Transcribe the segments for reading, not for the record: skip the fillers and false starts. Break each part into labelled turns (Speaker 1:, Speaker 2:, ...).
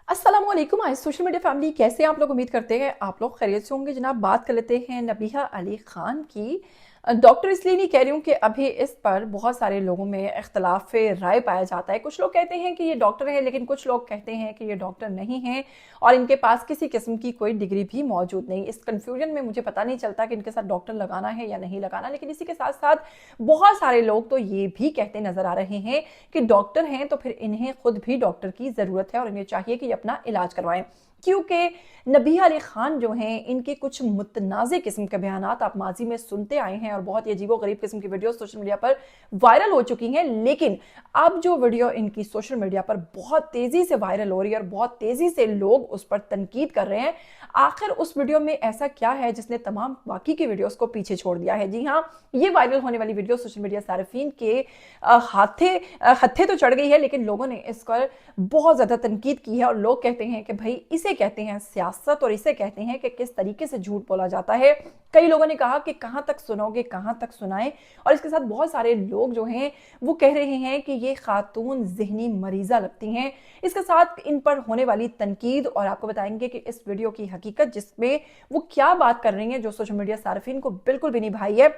Speaker 1: अस्सलामुअलैकुम। आज social media family कैसे हैं आप लोग? उम्मीद करते हैं आप लोग खैरियत से होंगे। जनाब, बात कर लेते हैं नबीहा अली खान की। डॉक्टर इसलिए नहीं कह रही हूँ कि अभी इस पर बहुत सारे लोगों में इख्तलाफ राय पाया जाता है। कुछ लोग कहते हैं कि ये डॉक्टर है, लेकिन कुछ लोग कहते हैं कि ये डॉक्टर नहीं है और इनके पास किसी किस्म की कोई डिग्री भी मौजूद नहीं। इस कंफ्यूजन में मुझे पता नहीं चलता कि इनके साथ डॉक्टर लगाना है या नहीं लगाना। लेकिन इसी के साथ साथ बहुत सारे लोग तो ये भी कहते नजर आ रहे हैं कि डॉक्टर हैं तो फिर इन्हें खुद भी डॉक्टर की जरूरत है और इन्हें चाहिए कि अपना इलाज करवाएं, क्योंकि नबीहा अली खान जो हैं इनके कुछ मुतनाज़े किस्म के बयानात आप माजी में सुनते आए हैं और बहुत ही अजीबोगरीब किस्म की वीडियो सोशल मीडिया पर वायरल हो चुकी हैं। लेकिन अब जो वीडियो इनकी सोशल मीडिया पर बहुत तेजी से वायरल हो रही है और बहुत तेजी से लोग उस पर तनकीद कर रहे हैं, आखिर उस वीडियो में ऐसा क्या है जिसने तमाम बाकी की वीडियोस को पीछे छोड़ दिया है? जी हाँ, ये वायरल होने वाली वीडियो सोशल मीडिया सारिफीन के हत्थे तो चढ़ गई है, लेकिन लोगों ने इस पर बहुत ज्यादा तनकीद की है और लोग कहते हैं कि भाई इसे कहते हैं सियासत और इसे कहते हैं कि किस तरीके से झूठ बोला जाता है। कई लोगों ने कहा कि कहां तक सुनोगे, कहां तक सुनाएं। और इसके साथ बहुत सारे लोग जो हैं वो कह रहे हैं कि ये खातून ज़हनी मरीजा लगती हैं। इसके साथ इन पर होने वाली तनकीद और आपको बताएंगे कि इस वीडियो की हकीकत जिसमें वो क्या बात कर रही हैं जो सोशल मीडिया सार्फिन को बिल्कुल भी नहीं भाई है।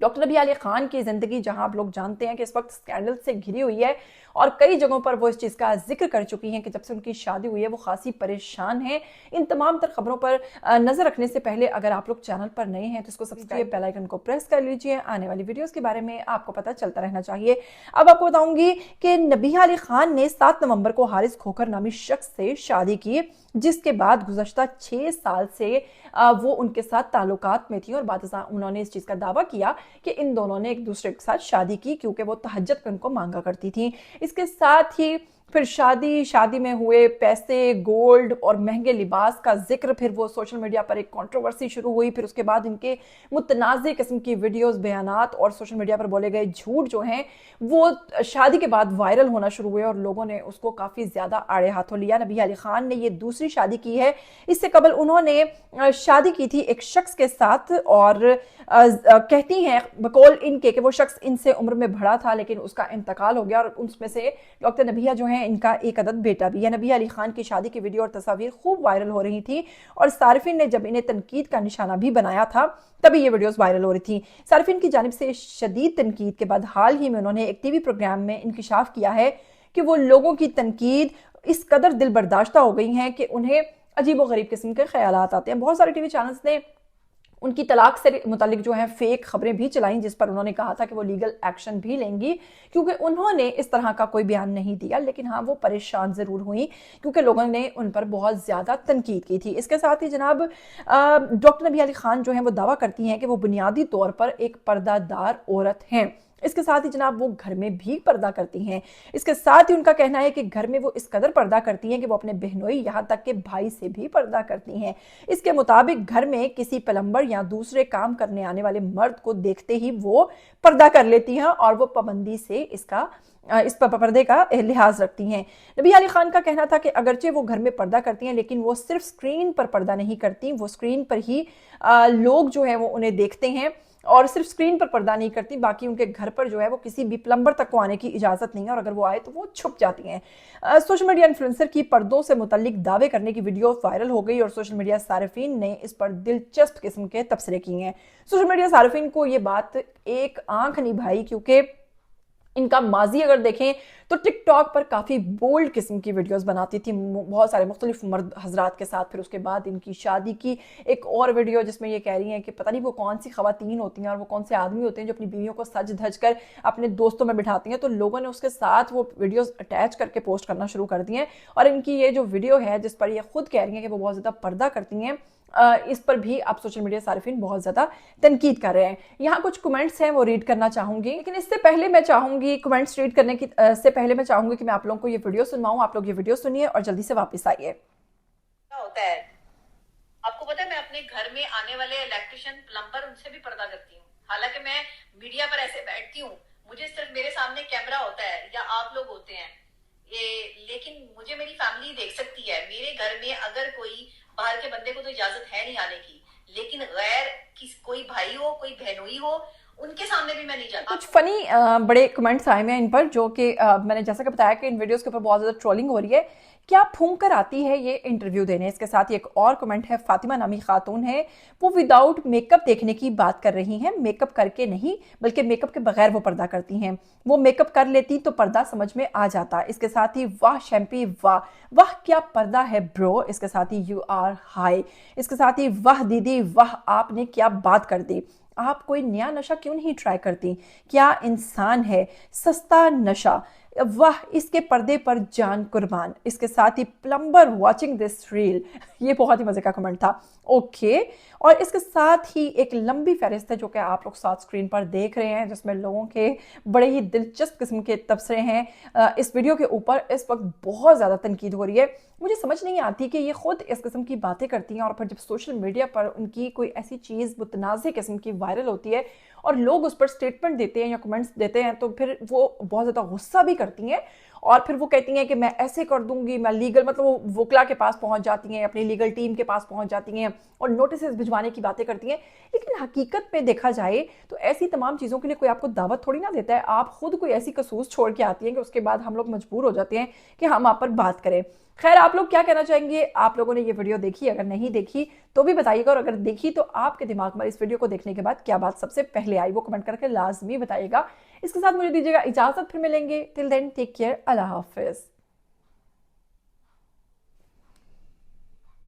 Speaker 1: डॉक्टर नबीहा अली खान की जिंदगी, जहां आप लोग जानते हैं कि इस वक्त स्कैंडल से घिरी हुई है और कई जगहों पर वो इस चीज का जिक्र कर चुकी हैं कि जब से उनकी शादी हुई है वो खासी परेशान हैं। इन तमाम तर खबरों पर नजर रखने से पहले अगर आप लोग चैनल पर नए हैं तो इसको सब्सक्राइब, बेल आइकन को प्रेस कर लीजिए। आने वाली वीडियोस के बारे में आपको पता चलता रहना चाहिए। अब आपको बताऊंगी कि नबीहा अली खान ने 7 नवंबर को हारिस खोखर नामी शख्स से शादी की, जिसके बाद गुज़श्ता 6 साल से वो उनके साथ ताल्लुकात में थी और बाद उन्होंने इस चीज का दावा किया कि इन दोनों ने एक दूसरे के साथ शादी की क्योंकि वो तहज्जुद में उनको मांगा करती थी। इसके साथ ही फिर शादी में हुए पैसे, गोल्ड और महंगे लिबास का जिक्र, फिर वो सोशल मीडिया पर एक कंट्रोवर्सी शुरू हुई। फिर उसके बाद इनके मुतनाज़े किस्म की वीडियोस, बयानात और सोशल मीडिया पर बोले गए झूठ जो हैं वो शादी के बाद वायरल होना शुरू हुए और लोगों ने उसको काफ़ी ज़्यादा आड़े हाथों लिया। नबीहा अली खान ने ये दूसरी शादी की है। इससे कबल उन्होंने शादी की थी एक शख्स के साथ और कहती हैं बकौल इनके कि वो शख्स इनसे उम्र में बड़ा था लेकिन उसका इंतकाल हो गया और उसमें से डॉक्टर नबीहा जो है इनका एक अदद बेटा भी है। नबीहा अली खान की शादी की वीडियो और तस्वीर खूब वायरल हो रही थी और सारिफिन ने जब इन्हें तनकीद का निशाना भी बनाया था तभी ये वीडियोस वायरल हो रही थी। सारिफिन की जानिब से शदीद तनकीद के बाद हाल ही में उन्होंने एक टीवी प्रोग्राम में इंकिशाफ किया है कि वो लोगों की तनकीद इस कदर दिल बर्दाश्ता हो गई हैं कि उन्हें अजीबोगरीब किस्म के ख्यालात आते हैं। बहुत सारे टीवी चैनल्स ने उनकी तलाक से मुतालिक जो है फेक खबरें भी चलाई, जिस पर उन्होंने कहा था कि वो लीगल एक्शन भी लेंगी क्योंकि उन्होंने इस तरह का कोई बयान नहीं दिया। लेकिन हाँ, वो परेशान जरूर हुई क्योंकि लोगों ने उन पर बहुत ज्यादा तनकीद की थी। इसके साथ ही जनाब डॉक्टर नबीहा अली खान जो है वो दावा करती हैं कि वो बुनियादी तौर पर एक पर्दादार औरत हैं। इसके साथ ही जनाब वो घर में भी पर्दा करती हैं। इसके साथ ही उनका कहना है कि घर में वो इस कदर पर्दा करती हैं कि वो अपने बहनोई यहाँ तक के भाई से भी पर्दा करती हैं। इसके मुताबिक घर में किसी प्लम्बर या दूसरे काम करने आने वाले मर्द को देखते ही वो पर्दा कर लेती हैं और वो पाबंदी से इस पर्दे का लिहाज रखती हैं। नबीहा अली खान का कहना था कि अगरचे वो घर में पर्दा करती हैं लेकिन वो सिर्फ स्क्रीन पर पर्दा नहीं करती, वो स्क्रीन पर ही लोग जो है वो उन्हें देखते हैं और सिर्फ स्क्रीन पर पर्दा नहीं करती, बाकी उनके घर पर जो है वो किसी भी प्लम्बर तक को आने की इजाजत नहीं है और अगर वो आए तो वो छुप जाती हैं। सोशल मीडिया इन्फ्लुएंसर की पर्दों से मुतालिक दावे करने की वीडियो वायरल हो गई और सोशल मीडिया सारिफीन ने इस पर दिलचस्प किस्म के तबसरे किए हैं। सोशल मीडिया सारिफीन को ये बात एक आंख नहीं भाई, क्योंकि इनका माजी अगर देखें तो टिकटॉक पर काफ़ी बोल्ड किस्म की वीडियोस बनाती थी बहुत सारे मुख्तलिफ मर्द हजरात के साथ। फिर उसके बाद इनकी शादी की एक और वीडियो जिसमें ये कह रही हैं कि पता नहीं वो कौन सी खवातीन होती हैं और वो कौन से आदमी होते हैं जो अपनी बीवियों को सज धज कर अपने दोस्तों में बिठाती हैं। तो लोगों ने उसके साथ वो वीडियोस अटैच करके पोस्ट करना शुरू कर दिए हैं और इनकी ये जो वीडियो है जिस पर ये खुद कह रही हैं कि वो बहुत ज़्यादा पर्दा करती हैं, इस पर भी आप सोशल मीडिया सारिफिन बहुत ज्यादा तनकीद कर रहे हैं। यहाँ कुछ कमेंट्स हैं वो रीड करना चाहूंगी, लेकिन इससे पहले मैं चाहूंगी कमेंट्स रीड करने की से पहले मैं चाहूंगी कि मैं आप लोगों को ये वीडियो सुनवाऊं। आप लोग ये वीडियो सुनिए और जल्दी से वापस आइए।
Speaker 2: होता है, आपको पता है मैं अपने घर में आने वाले इलेक्ट्रिशियन, प्लम्बर, उनसे भी पर्दा करती हूँ। हालांकि मैं मीडिया पर ऐसे बैठती हूँ, मुझे सिर्फ मेरे सामने कैमरा होता है या आप लोग होते हैं लेकिन मुझे मेरी फैमिली देख सकती है। मेरे घर में अगर कोई बाहर के बंदे को तो इजाजत है नहीं आने की, लेकिन गैर कोई भाई हो, कोई बहनोई हो, उनके सामने भी मैं नहीं जाती।
Speaker 1: कुछ फनी बड़े कमेंट्स आए हुए हैं इन पर, जो कि मैंने जैसा कि बताया कि इन वीडियोस के ऊपर बहुत ज़्यादा ट्रोलिंग हो रही है। क्या फूंक कर आती है ये इंटरव्यू देने। इसके साथ ही एक और कमेंट है, फातिमा नामी खातून है, वो विदाउट मेकअप देखने की बात कर रही हैं, मेकअप करके नहीं बल्कि मेकअप के बगैर वो पर्दा करती हैं, वो मेकअप कर लेती तो पर्दा समझ में आ जाता। इसके साथ ही वाह शैम्पी वाह, वाह क्या पर्दा है ब्रो। इसके साथ ही यू आर हाई। इसके साथ ही वाह दीदी वाह, आपने क्या बात कर दी, आप कोई नया नशा क्यों नहीं ट्राई करती, क्या इंसान है, सस्ता नशा, वाह इसके पर्दे पर जान कुर्बान। इसके साथ ही प्लम्बर वाचिंग दिस रील, ये बहुत ही मजे का कमेंट था। ओके, और इसके साथ ही एक लंबी फहरिस्त है जो कि आप लोग साथ स्क्रीन पर देख रहे हैं, जिसमें लोगों के बड़े ही दिलचस्प किस्म के तबसरे हैं। इस वीडियो के ऊपर इस वक्त बहुत ज़्यादा तनकीद हो रही है। मुझे समझ नहीं आती कि ये खुद इस किस्म की बातें करती हैं और फिर जब सोशल मीडिया पर उनकी कोई ऐसी चीज़ मुतनाज़ किस्म की वायरल होती है और लोग उस पर स्टेटमेंट देते हैं या कमेंट्स देते हैं, तो फिर वो बहुत ज़्यादा गुस्सा भी करती हैं और फिर वो कहती हैं कि मैं ऐसे कर दूंगी, मैं लीगल, मतलब वो वकला के पास पहुंच जाती हैं, अपनी लीगल टीम के पास पहुंच जाती हैं और नोटिस भिजवाने की बातें करती हैं। लेकिन हकीकत में देखा जाए तो ऐसी तमाम चीज़ों के लिए कोई आपको दावत थोड़ी ना देता है। आप खुद कोई ऐसी कसूस छोड़ के आती हैं कि उसके बाद हम लोग मजबूर हो जाते हैं कि हम आप पर बात करें। खैर, आप लोग क्या कहना चाहेंगे? आप लोगों ने ये वीडियो देखी? अगर नहीं देखी तो भी बताइएगा, और अगर देखी तो आपके दिमाग में इस वीडियो को देखने के बाद क्या बात सबसे पहले आई वो कमेंट करके लाजमी बताइएगा। इसके साथ मुझे दीजिएगा इजाजत, फिर मिलेंगे। टिल देन टेक केयर, अल्लाह हाफिज।